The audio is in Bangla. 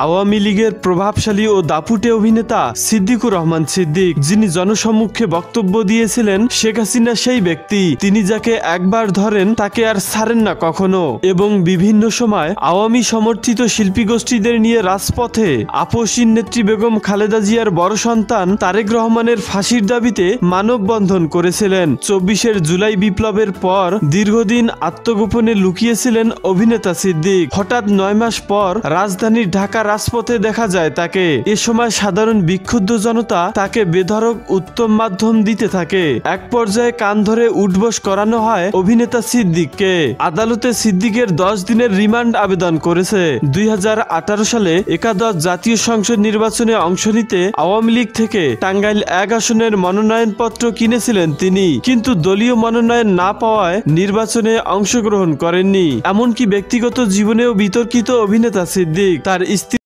আওয়ামী লীগের প্রভাবশালী ও দাপুটে অভিনেতা সিদ্দিকুর রহমান সিদ্দিক, যিনি জনসম্মুখে বক্তব্য দিয়েছিলেন শেখ হাসিনা সেই ব্যক্তি, তিনি যাকে একবার ধরেন তাকে আর ছাড়েন না কখনো, এবং বিভিন্ন সময় আওয়ামী সমর্থিত শিল্পী গোষ্ঠীদের নিয়ে রাজপথে আপসীন নেত্রী বেগম খালেদা জিয়ার বড় সন্তান তারেক রহমানের ফাঁসির দাবিতে মানববন্ধন করেছিলেন। ২৪ জুলাই বিপ্লবের পর দীর্ঘদিন আত্মগোপনে লুকিয়েছিলেন অভিনেতা সিদ্দিক। হঠাৎ ৯ মাস পর রাজধানীর ঢাকা রাজপথে দেখা যায় তাকে। এ সময় সাধারণ বিক্ষুব্ধ জনতা তাকে বেধড়ক উত্তম মাধ্যম দিতে থাকে। এক পর্যায়ে কান ধরে উঠবোস করানো হয় অভিনেতা সিদ্দিককে। আদালতে সিদ্দিকের ১০ দিনের রিমান্ড আবেদন করেছে। ২০১৮ সালে একাদশ জাতীয় সংসদ নির্বাচনে অংশ নিতে আওয়ামী লীগ থেকে টাঙ্গাইল ১ আসনের মনোনয়নপত্র কিনেছিলেন তিনি, কিন্তু দলীয় মনোনয়ন না পাওয়ায় নির্বাচনে অংশগ্রহণ করেননি। এমনকি ব্যক্তিগত জীবনেও বিতর্কিত অভিনেতা সিদ্দিক তার স্ত্রী